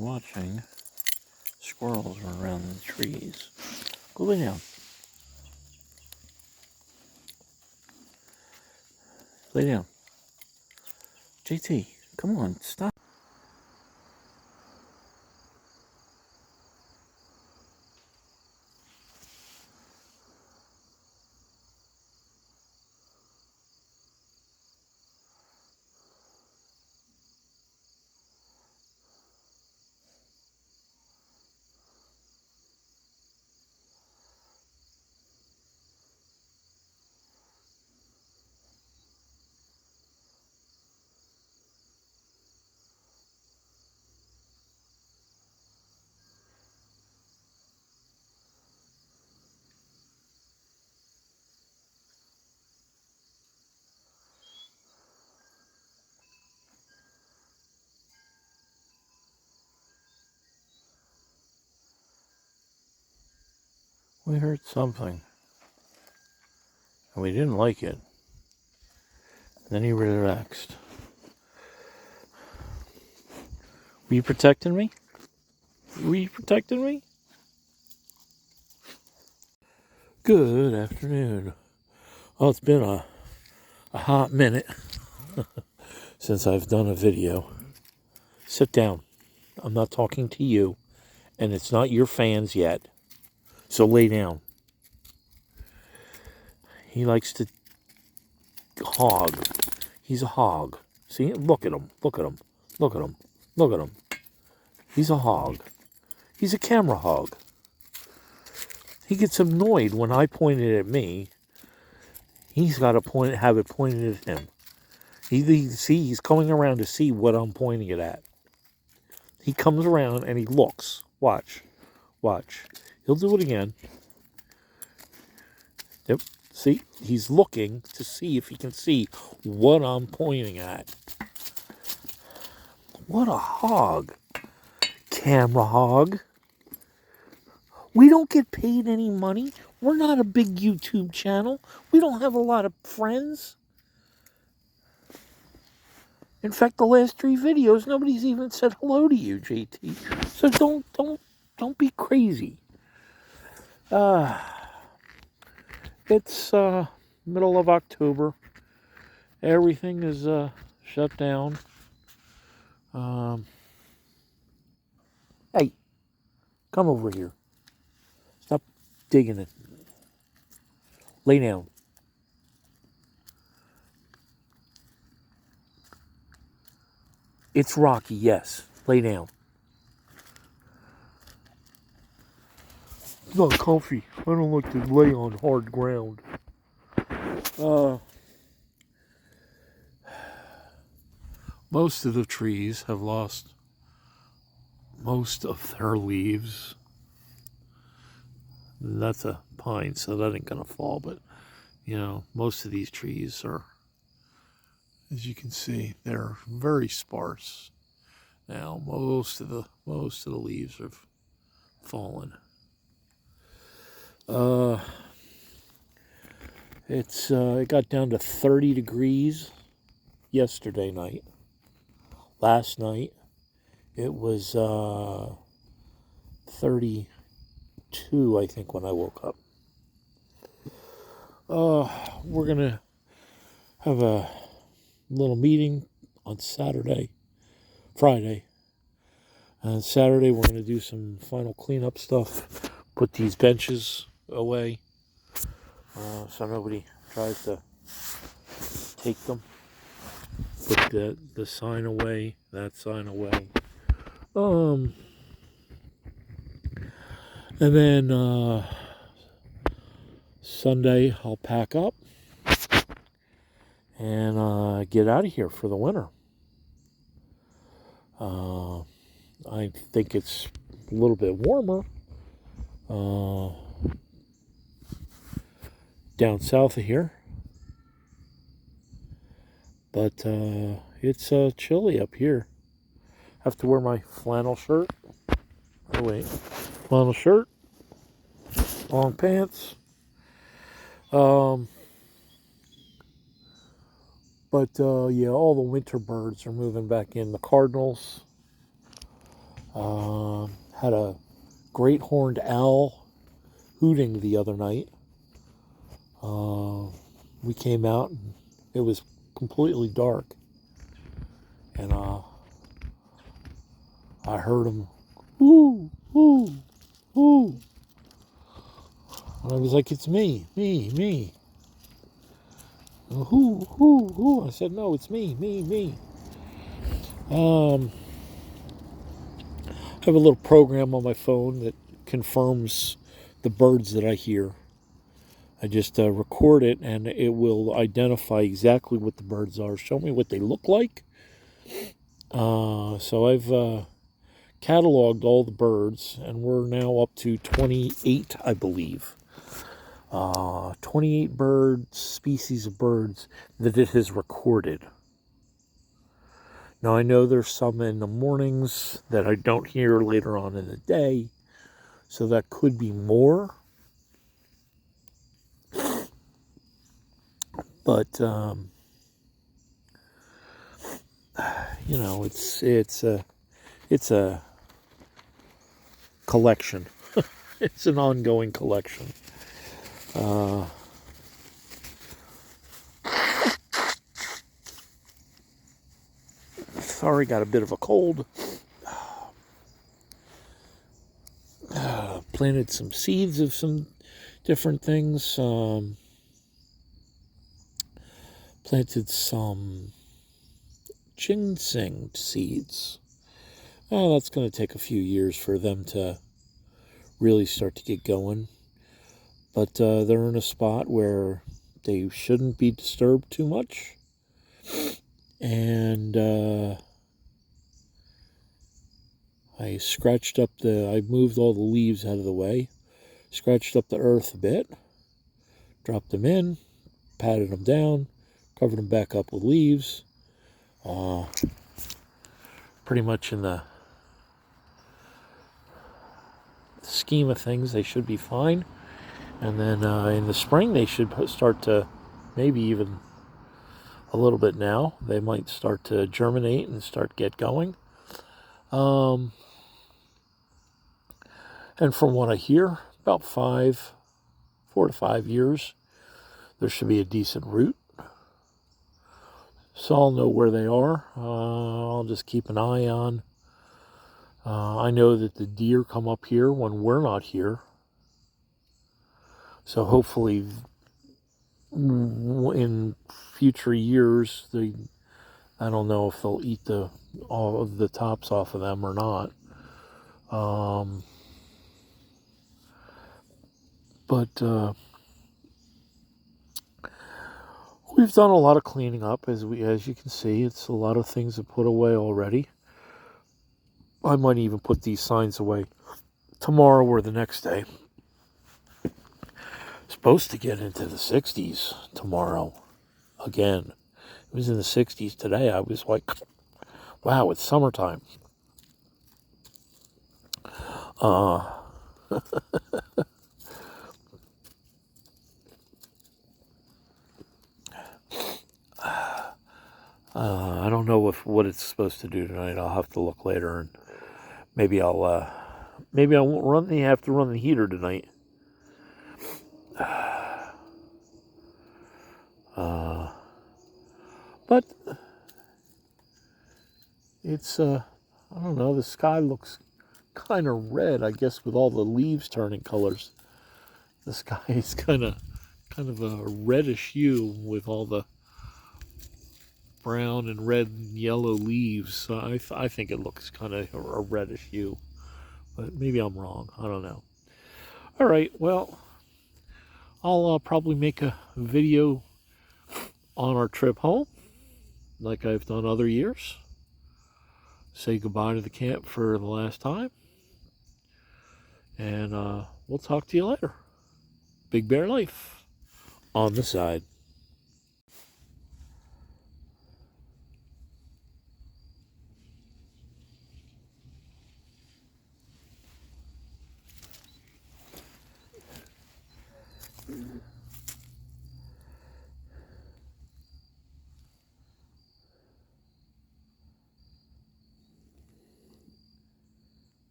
watching squirrels run around in the trees. Go lay down. Lay down. JT, come on, stop. We heard something, and we didn't like it. Then he relaxed. Were you protecting me? Were you protecting me? Good afternoon. Well, it's been a hot minute since I've done a video. Sit down. I'm not talking to you, and it's not your fans yet. So lay down. He likes to hog. He's a hog. See? Look at him. Look at him. Look at him. Look at him. He's a hog. He's a camera hog. He gets annoyed when I point it at me. He's got to have it pointed at him. He's coming around to see what I'm pointing it at. He comes around and he looks. Watch. Watch. He'll do it again. Yep. See? He's looking to see if he can see what I'm pointing at. What a hog. Camera hog. We don't get paid any money. We're not a big YouTube channel. We don't have a lot of friends. In fact, the last 3 videos, nobody's even said hello to you, JT. So don't be crazy. It's middle of October. Everything is shut down. Hey, come over here. Stop digging it. Lay down. It's rocky, yes. Lay down. It's not comfy. I don't like to lay on hard ground. Most of the trees have lost most of their leaves. That's a pine, so that ain't gonna fall, but most of these trees are, as you can see, they're very sparse. Now most of the leaves have fallen. It got down to 30 degrees yesterday night. Last night it was 32, I think, when I woke up. We're gonna have a little meeting on Friday. And Saturday we're gonna do some final cleanup stuff, put these benches away, so nobody tries to take them. Put the sign away, that sign away. And then Sunday I'll pack up and get out of here for the winter. I think it's a little bit warmer down south of here, but it's chilly up here. I have to wear my flannel shirt. Oh wait, flannel shirt, long pants. But yeah, all the winter birds are moving back in. The cardinals, Had a great horned owl hooting the other night. We came out and it was completely dark. And I heard him, whoo, whoo, whoo. And I was like, it's me. Who? I said, no, it's me. I have a little program on my phone that confirms the birds that I hear. I just record it, and it will identify exactly what the birds are, show me what they look like. So I've cataloged all the birds, and we're now up to 28, I believe. 28 species of birds that it has recorded. Now, I know there's some in the mornings that I don't hear later on in the day, so that could be more. But, it's a collection. It's an ongoing collection. Sorry, got a bit of a cold. Planted some seeds of some different things. Planted some ginseng seeds. Oh, that's going to take a few years for them to really start to get going. But they're in a spot where they shouldn't be disturbed too much. And I moved all the leaves out of the way, scratched up the earth a bit, dropped them in, patted them down, covered them back up with leaves. Pretty much in the scheme of things, they should be fine. And then in the spring, they should start to, maybe even a little bit now, they might start to germinate and get going. And from what I hear, about 4 to 5 years, there should be a decent root. So I'll know where they are. I'll just keep an eye on. I know that the deer come up here when we're not here. So hopefully in future years, I don't know if they'll eat all of the tops off of them or not. But we've done a lot of cleaning up, as you can see. It's a lot of things to put away already. I might even put these signs away tomorrow or the next day. Supposed to get into the 60s tomorrow again. It was in the 60s today. I was like, wow, it's summertime. I don't know what it's supposed to do tonight. I'll have to look later, and maybe I won't have to run the heater tonight. But it's I don't know. The sky looks kind of red, I guess, with all the leaves turning colors. The sky is kind of a reddish hue with all the brown and red and yellow leaves. So I think it looks kind of a reddish hue, but maybe I'm wrong. I don't know. All right, well, I'll probably make a video on our trip home, like I've done other years. Say goodbye to the camp for the last time, and we'll talk to you later. Big Bear Life on the side.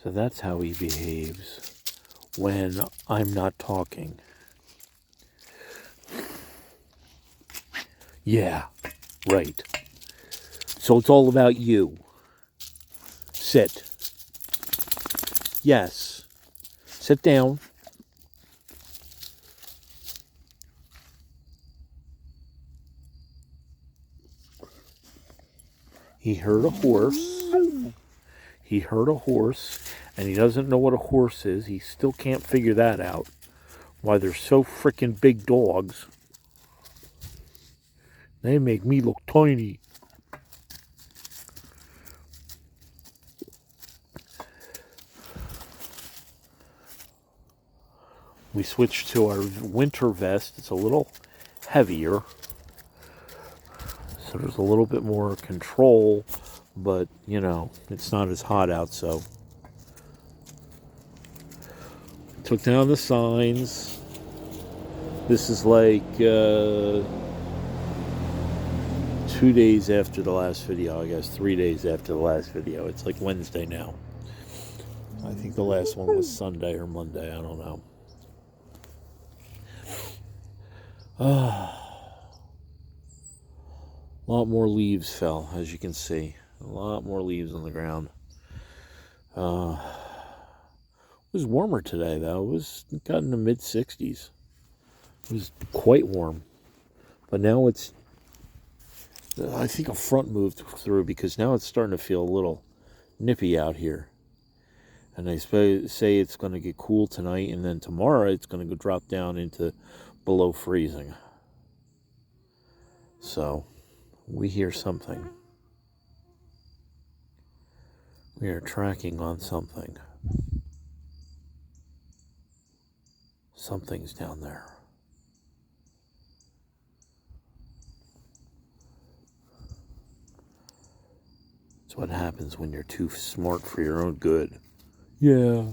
So that's how he behaves when I'm not talking. Yeah, right. So it's all about you. Sit. Yes. Sit down. He heard a horse. He heard a horse, and he doesn't know what a horse is. He still can't figure that out. Why they're so freaking big dogs. They make me look tiny. We switched to our winter vest. It's a little heavier, so there's a little bit more control, but you know, it's not as hot out. So took down the signs. This is like 2 days after the last video, I guess 3 days after the last video. It's like Wednesday now. I think the last one was Sunday or Monday, I don't know. A lot more leaves fell, as you can see. A lot more leaves on the ground. It was warmer today, though. It got in the mid-60s. It was quite warm. But now it's... I think a front moved through because now it's starting to feel a little nippy out here. And they say it's going to get cool tonight, and then tomorrow it's going to go drop down into below freezing. So, we hear something. We are tracking on something. Something's down there. It's what happens when you're too smart for your own good. Yeah.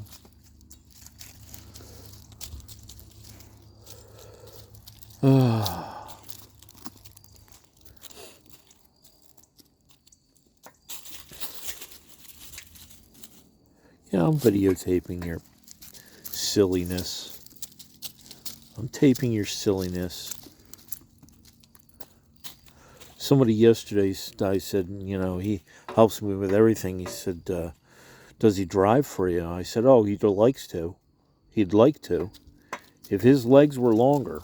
Yeah, I'm videotaping your silliness. I'm taping your silliness. Somebody yesterday, I said, you know, he helps me with everything. He said, does he drive for you? I said, oh, he likes to. He'd like to. If his legs were longer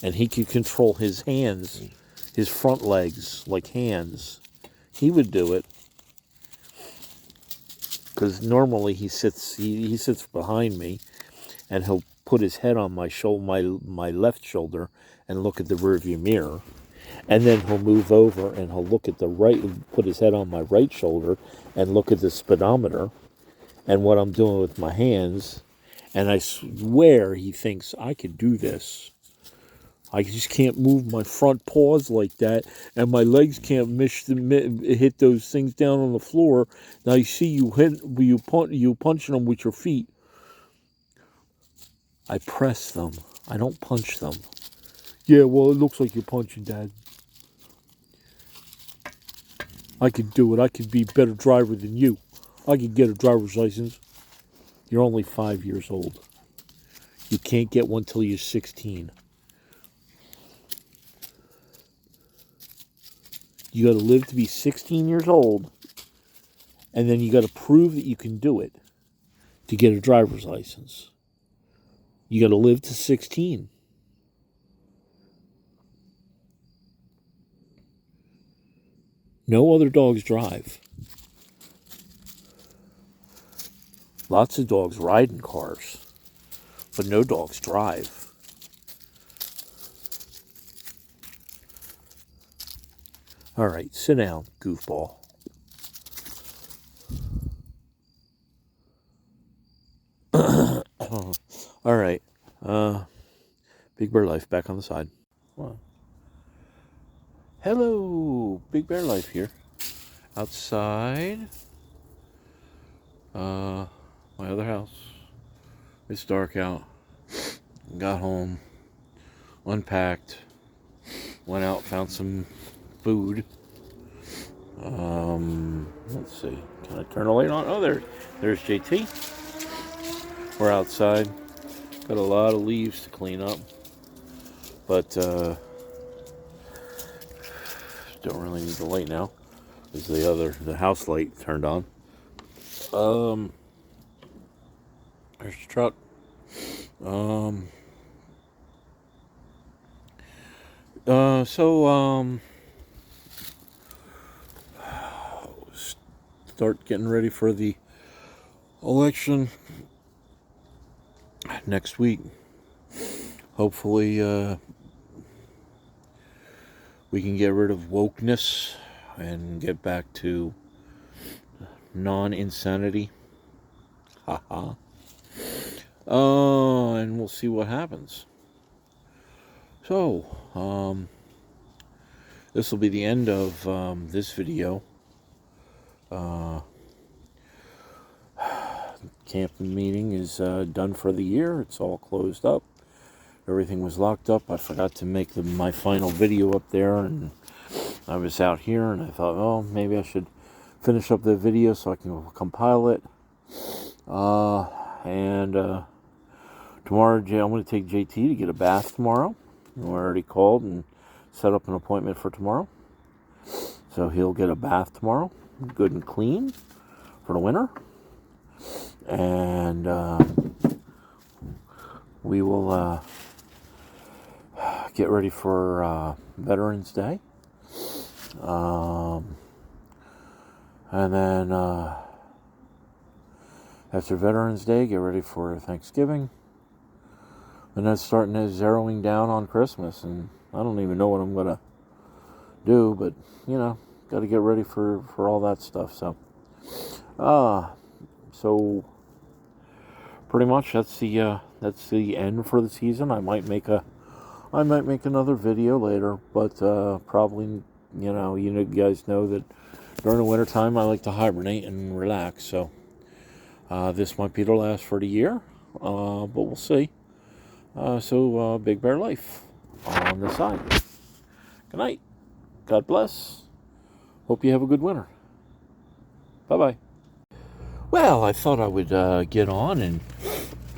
and he could control his hands, his front legs like hands, he would do it. Because normally he sits behind me, and he'll put his head on my left shoulder and look at the rearview mirror, and then he'll move over and he'll look at the right, put his head on my right shoulder and look at the speedometer and what I'm doing with my hands, and I swear he thinks I could do this. I just can't move my front paws like that, and my legs can't hit those things down on the floor. Now you see you punching them with your feet. I press them. I don't punch them. Yeah, well, it looks like you're punching, Dad. I could do it. I could be a better driver than you. I could get a driver's license. You're only 5 years old. You can't get one till you're 16. You got to live to be 16 years old, and then you got to prove that you can do it to get a driver's license. You got to live to 16. No other dogs drive. Lots of dogs ride in cars, but no dogs drive. All right, sit down, goofball. All right, Big Bear Life back on the side. Wow. Hello, Big Bear Life here. Outside, my other house. It's dark out. Got home, unpacked, went out, found some food. Let's see. Can I turn the light on? Oh, there's JT. We're outside. Got a lot of leaves to clean up, but don't really need the light now. Is the house light turned on? There's the truck. Start getting ready for the election next week. Hopefully, we can get rid of wokeness and get back to non-insanity. Haha. And we'll see what happens. So, this will be the end of this video. Camping meeting is done for the year. It's all closed up. Everything was locked up. I forgot to make my final video up there, and I was out here, and I thought, oh, maybe I should finish up the video so I can compile it. And tomorrow, I'm going to take JT to get a bath tomorrow. I already called and set up an appointment for tomorrow. So he'll get a bath tomorrow, good and clean for the winter. And we will get ready for Veterans Day. And then after Veterans Day, get ready for Thanksgiving. And then starting to zeroing down on Christmas. And I don't even know what I'm going to do, but, got to get ready for all that stuff. So, pretty much that's the end for the season. I might make another video later, but probably, you guys know that during the wintertime I like to hibernate and relax. So, this might be the last for the year, but we'll see. So, Big Bear Life on the side. Good night. God bless. Hope you have a good winter. Bye-bye. Well, I thought I would get on and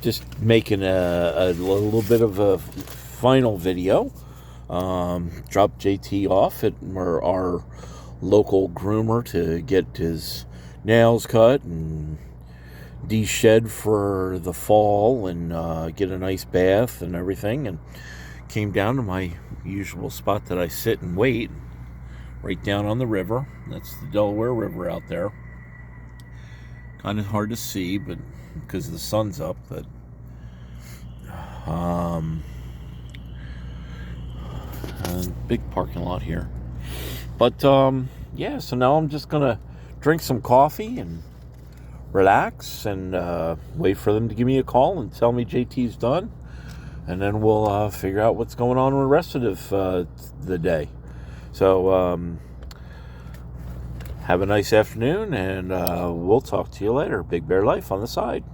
just making a little bit of a final video. Drop JT off at our local groomer to get his nails cut and de-shed for the fall and get a nice bath and everything, and came down to my usual spot that I sit and wait, right down on the river. That's the Delaware River out there. Kind of hard to see, but because the sun's up, but big parking lot here. But yeah, so now I'm just gonna drink some coffee and relax and wait for them to give me a call and tell me JT's done, and then we'll figure out what's going on with the rest of the day. So have a nice afternoon, and we'll talk to you later. Big Bear Life on the side.